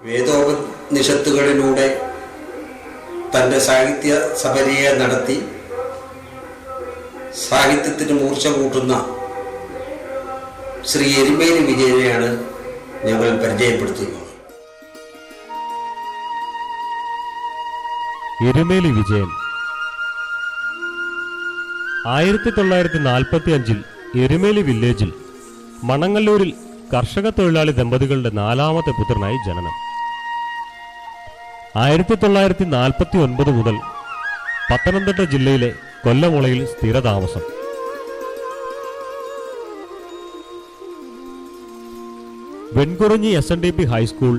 വേദോപനിഷത്തുകളിലൂടെ തൻ്റെ സാഹിത്യ സപര്യയെ നടത്തി സാഹിത്യത്തിന് മൂർച്ച കൂട്ടുന്ന ശ്രീ എരുമേലി വിജയനെയാണ് ഞങ്ങൾ പരിചയപ്പെടുത്തുന്നത്. എരുമേലി വിജയൻ 1945 എരുമേലി വില്ലേജിൽ മണങ്ങല്ലൂരിൽ കർഷക തൊഴിലാളി ദമ്പതികളുടെ 4ാമത്തെ പുത്രനായി ജനനം. 1949 മുതൽ പത്തനംതിട്ട ജില്ലയിലെ കൊല്ലമുളയിൽ സ്ഥിരതാമസം. Venkurinji SNDP high school,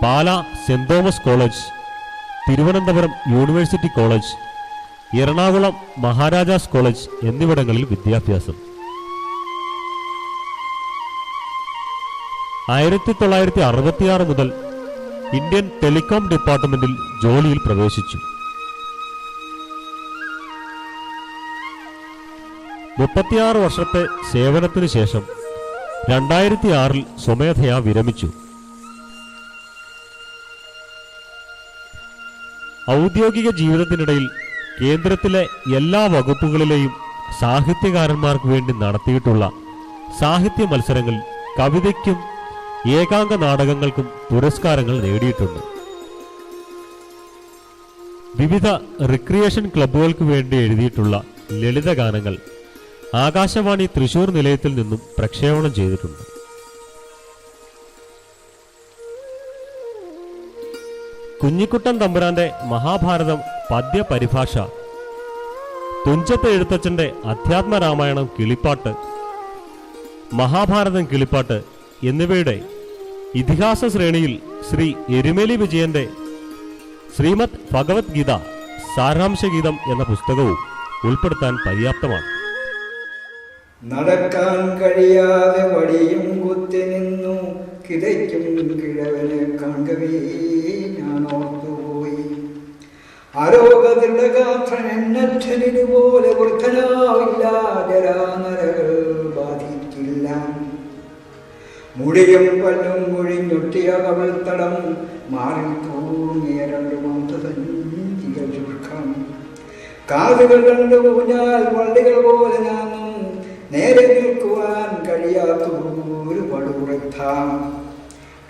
Pala saint Thomas college, Thiruvananthapuram university college, Ernakulam Maharajas college എന്നിവിടങ്ങളിൽ വിദ്യാഭ്യാസം. 1966 മുതൽ ഇന്ത്യൻ ടെലികോം ഡിപ്പാർട്ട്മെന്റിൽ ജോലിയിൽ പ്രവേശിച്ചു. 36 വർഷത്തെ സേവനത്തിനു ശേഷം 2006 സ്വമേധയാ വിരമിച്ചു. ഔദ്യോഗിക ജീവിതത്തിനിടയിൽ കേന്ദ്രത്തിലെ എല്ലാ വകുപ്പുകളിലെയും സാഹിത്യകാരന്മാർക്ക് വേണ്ടി നടത്തിയിട്ടുള്ള സാഹിത്യ മത്സരങ്ങളിൽ കവിതയ്ക്കും ഏകാംഗ നാടകങ്ങൾക്കും പുരസ്കാരങ്ങൾ നേടിയിട്ടുണ്ട്. വിവിധ റിക്രിയേഷൻ ക്ലബ്ബുകൾക്ക് വേണ്ടി എഴുതിയിട്ടുള്ള ലളിതഗാനങ്ങൾ ആകാശവാണി തൃശൂർ നിലയത്തിൽ നിന്നും പ്രക്ഷേപണം ചെയ്തിട്ടുണ്ട്. കുഞ്ഞിക്കുട്ടൻ തമ്പുരാന്റെ മഹാഭാരതം പദ്യ പരിഭാഷ, തുഞ്ചത്ത് എഴുത്തച്ഛന്റെ അധ്യാത്മരാമായണം കിളിപ്പാട്ട്, മഹാഭാരതം കിളിപ്പാട്ട് എന്നിവയുടെ ഇതിഹാസ ശ്രേണിയിൽ ശ്രീ എരുമേലി വിജയന്റെ ശ്രീമദ് ഭഗവത്ഗീത സാരാംശഗീതം എന്ന പുസ്തകവും ഉൾപ്പെടുത്താൻ പര്യാപ്തമാണ്. നടക്കാൻ കഴിയാതെ വടിയും കുത്തി നിന്നു കിതയ്ക്കും കിഴവനെ കാണവേ ഞാൻ ഓർത്തുപോയി. ആരോഗ്യദൃഢഗാത്രനെന്നച്ഛനിതുപോലെ വൃദ്ധനാവില്ല, ജരാനരകൾ ബാധിക്കില്ല. മുടിയും പല്ലും മുഴിഞ്ഞൊട്ടിയ കവിൾത്തടം, മാറിൽ തൂങ്ങിയ 2 മാംസസഞ്ചികൾ ശുഷ്കം. കാതുകൾ 2 ഊഞ്ഞാൽ വള്ളികൾ പോലെ ഞാനും, നേരെ നിൽക്കുവാൻ കഴിയാത്തൊരു പടുവൃദ്ധ.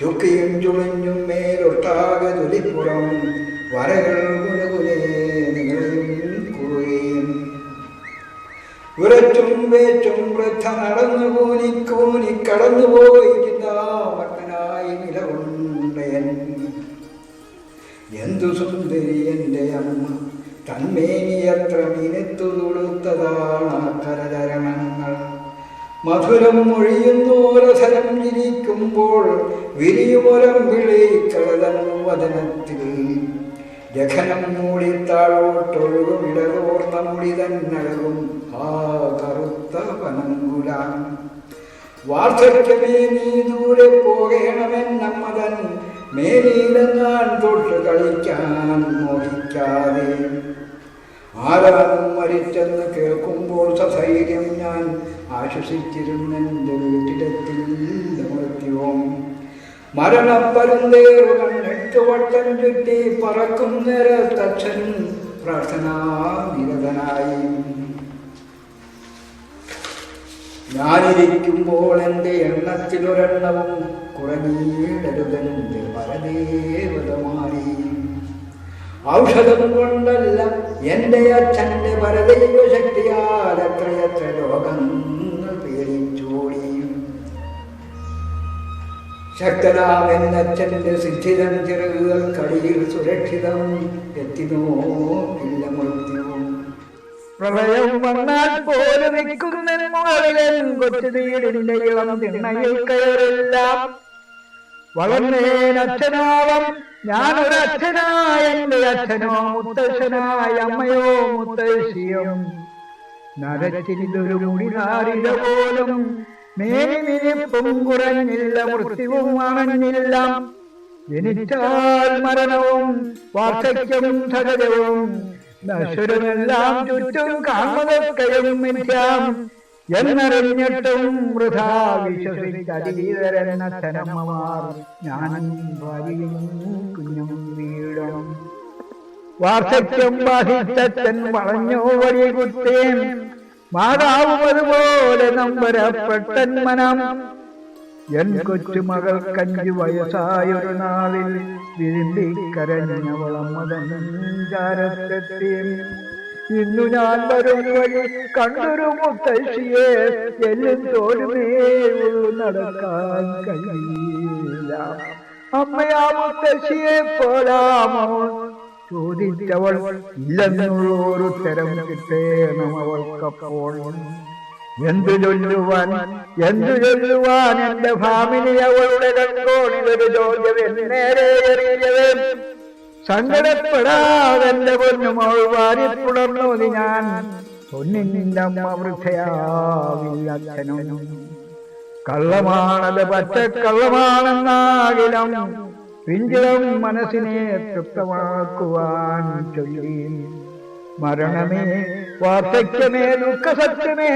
ചുക്കിയും ചുളിഞ്ഞും മേലൊട്ടാകെ തൊലിപ്പുറം, വരകൾ കുനുകുനെ നിങ്ങളെയും കുറുകയും. ഉരറ്റും വേറ്റും വൃദ്ധ നടന്നു കൂനിക്കൂനി കടന്നുപോയി ചിന്താമഗ്നായി നിലകൊണ്ടയൻ. എന്തു സുന്ദരി എൻ്റെ അമ്മ, തന്മേനിയത്ര മിനുത്തു തുടുത്തതാണ് കരചരണങ്ങൾ. മധുരം മൊഴിയുന്നോരധരം ചിരിക്കുമ്പോൾ വിരിയുമൊരം വിളി കടതൻ വദനത്തിൽ. ജഖനം മൂടിത്താഴോട്ടൊഴുകുമിടതോർന്ന മുടി തന്നഴകും ആ കറുത്ത പനങ്കുലാൻ. വാർദ്ധക്യമേ നീ ദൂരെ പോകണമെന്നമ്മതൻ, മേനീലെങ്ങാൻ തൊട്ട് കളിക്കാൻ മോഹിക്കാതെ. ആരാനും മരിച്ചെന്ന് കേൾക്കുമ്പോൾ സധൈര്യം ഞാൻ ആശ്വസിച്ചിരുന്നെൻ്റെ വീട്ടിലെത്തി മൃത്യുവും മരണപ്പരുന്തേറുകൾ 8 വട്ടം ചുറ്റി പറക്കും നേരത്തച്ഛൻ പ്രാർത്ഥനാനിരതനായി. ഞാനിരിക്കുമ്പോൾ എൻ്റെ എണ്ണത്തിലൊരെണ്ണവും കുറഞ്ഞിടരുതെൻ്റെ പരദേവതമാരി. ഔഷധം കൊണ്ടല്ല എൻ്റെ അച്ഛൻ്റെ പരദൈവ ശക്തിയാൽ എത്രയെത്ര ലോകങ്ങൾ പേടിച്ചോടി. ശക്തനാമെന്നച്ഛൻ്റെ സിദ്ധിതം ചിറകുകൾക്കടിയിൽ സുരക്ഷിതം എത്തിനോ ഇല്ല മൃത്യുവും. പ്രളയം വന്നാൽ പോലെ നിൽക്കുന്ന കൊച്ചു വീടിന്റെ ഇളം തിണ്ണയിൽ കയറില്ലാം വളർന്നേനച്ഛനോളം ഞാനൊരച്ഛനായ എൻ്റെ അച്ഛനോ മുത്തശ്ശനായ അമ്മയോ മുത്തശ്ശിയും നരച്ചിരിതൊരു മുടിനാരിത പോലും മേനിനിപ്പും കുറഞ്ഞില്ല മൃത്യുവും അണഞ്ഞില്ല. ജനിച്ചാൽ മരണവും വാർദ്ധക്യവും സകലവും നശ്വരമെല്ലാം ചുറ്റും കാണുന്നതൊക്കെയും മിഥ്യാം എന്നറിഞ്ഞിട്ടും വൃഥാ വിശ്വസിച്ചതീതരനച്ഛനമ്മമാർ ഞാനും ഭാര്യയും കുഞ്ഞും വീടും. വാർദ്ധക്യം ബാധിച്ചച്ഛൻ വളഞ്ഞോ വഴി കുത്തേൻ മാതാവും അതുപോലെ നമ്പരപ്പെട്ടൻ മനം. എൻ കൊച്ചുമകൾക്ക് 5 വയസ്സായൊരു നാളിൽ വിരുമ്പിക്കരഞ്ഞവളമ്മതഞ്ചാരത്തെത്തി. ഇന്നു ഞാൻ വരും വഴി കണ്ടൊരു മുത്തശ്ശിയെ എല്ലും തോലുമേ ഉള്ളു നടക്കാൻ കഴിയില്ല. അമ്മയാ മുത്തശ്ശിയെ പോലാമോ ചോദിച്ചവൾ ഇല്ലെന്നുള്ളൊരുത്തരം കിട്ടേണം അവൾക്കപ്പോൾ. എന്തു ചൊല്ലുവാൻ എന്റെ ഫാമിലി അവളുടെ കൺകോണിലൊരു ചോദ്യം എന്നേരെ എറിയവേ. സങ്കടപ്പെടാതെന്റെ പൊന്നുമോൾ വാരിപ്പുണർന്നോതി ഞാൻ പൊന്നിന്റെ അമ്മ വൃദ്ധയാവില്ല അച്ഛനും. കള്ളമാണത് പച്ചക്കള്ളമാണെന്നാകിലും പിഞ്ചിളം മനസ്സിനെ തൃപ്തമാക്കുവാൻ ചൊല്ലി. മരണമേ വാർദ്ധക്യമേ ദുഃഖസത്യമേ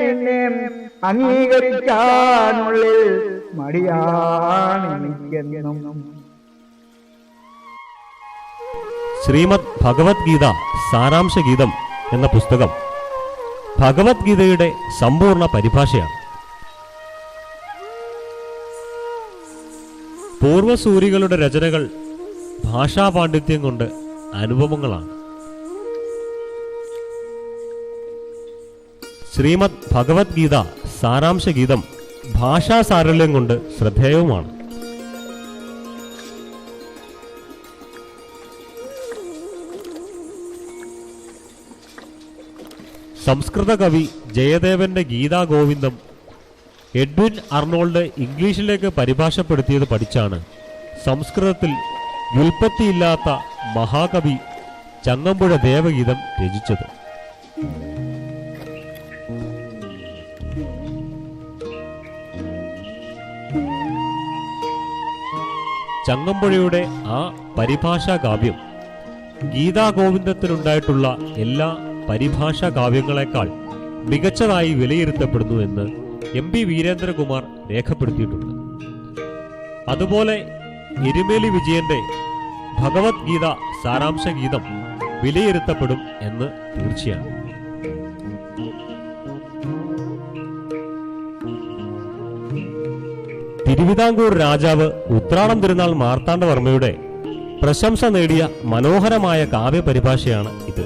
നിന്നെ അംഗീകരിക്കാനുള്ളിൽ മടിയാണെനിക്കെന്നും. ശ്രീമദ് ഭഗവത്ഗീത സാരാംശ ഗീതം എന്ന പുസ്തകം ഭഗവത്ഗീതയുടെ സമ്പൂർണ്ണ പരിഭാഷയാണ്. പൂർവസൂരികളുടെ രചനകൾ ഭാഷാപാണ്ഡിത്യം കൊണ്ട് അനുപമങ്ങളാണ്. ശ്രീമദ് ഭഗവത്ഗീത സാരാംശ ഗീതം ഭാഷാസാരല്യം കൊണ്ട് ശ്രദ്ധേയവുമാണ്. സംസ്കൃത കവി ജയദേവന്റെ ഗീതാഗോവിന്ദം എഡ്വിൻ അർണോൾഡ് ഇംഗ്ലീഷിലേക്ക് പരിഭാഷപ്പെടുത്തിയത് പഠിച്ചാണ് സംസ്കൃതത്തിൽ വ്യുൽപ്പത്തിയില്ലാത്ത മഹാകവി ചങ്ങമ്പുഴ ദേവഗീതം രചിച്ചത്. ചങ്ങമ്പുഴയുടെ ആ പരിഭാഷാ കാവ്യം ഗീതാഗോവിന്ദത്തിനുണ്ടായിട്ടുള്ള എല്ലാ പരിഭാഷാ കാവ്യങ്ങളെക്കാൾ മികച്ചതായി വിലയിരുത്തപ്പെടുന്നു എന്ന് MP വീരേന്ദ്രകുമാർ രേഖപ്പെടുത്തിയിട്ടുണ്ട്. അതുപോലെ എരുമേലി വിജയന്റെ ഭഗവത്ഗീത സാരാംശ ഗീതം വിലയിരുത്തപ്പെടും എന്ന് തീർച്ചയാണ്. തിരുവിതാംകൂർ രാജാവ് ഉത്രാടം തിരുനാൾ മാർത്താണ്ഡവർമ്മയുടെ പ്രശംസ നേടിയ മനോഹരമായ കാവ്യപരിഭാഷയാണ് ഇത്.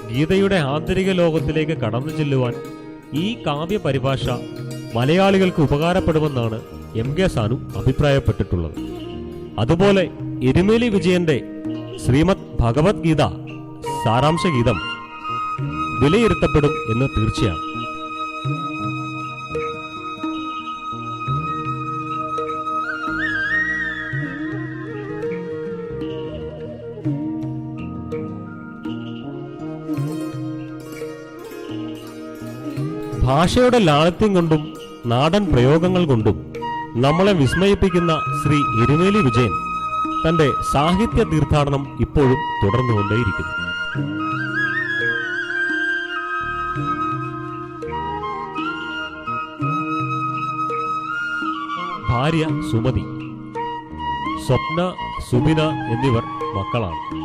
ഗീതയുടെ ആന്തരിക ലോകത്തിലേക്ക് കടന്നു ചെല്ലുവാൻ ഈ കാവ്യപരിഭാഷ മലയാളികൾക്ക് ഉപകാരപ്പെടുമെന്നാണ് MK സാനു അഭിപ്രായപ്പെട്ടിട്ടുള്ളത്. അതുപോലെ എരുമേലി വിജയന്റെ ശ്രീമദ് ഭഗവത്ഗീത സാരാംശ ഗീതം വിലയിരുത്തപ്പെടും എന്ന് തീർച്ചയാണ്. ഭാഷയുടെ ലാളിത്യം കൊണ്ടും നാടൻ പ്രയോഗങ്ങൾ കൊണ്ടും നമ്മളെ വിസ്മയിപ്പിക്കുന്ന ശ്രീ എരുമേലി വിജയൻ തന്റെ സാഹിത്യ തീർത്ഥാടനം ഇപ്പോഴും തുടർന്നുകൊണ്ടേയിരിക്കുന്നു. ഭാര്യ സുമതി. സ്വപ്ന, സുബിന എന്നിവർ മക്കളാണ്.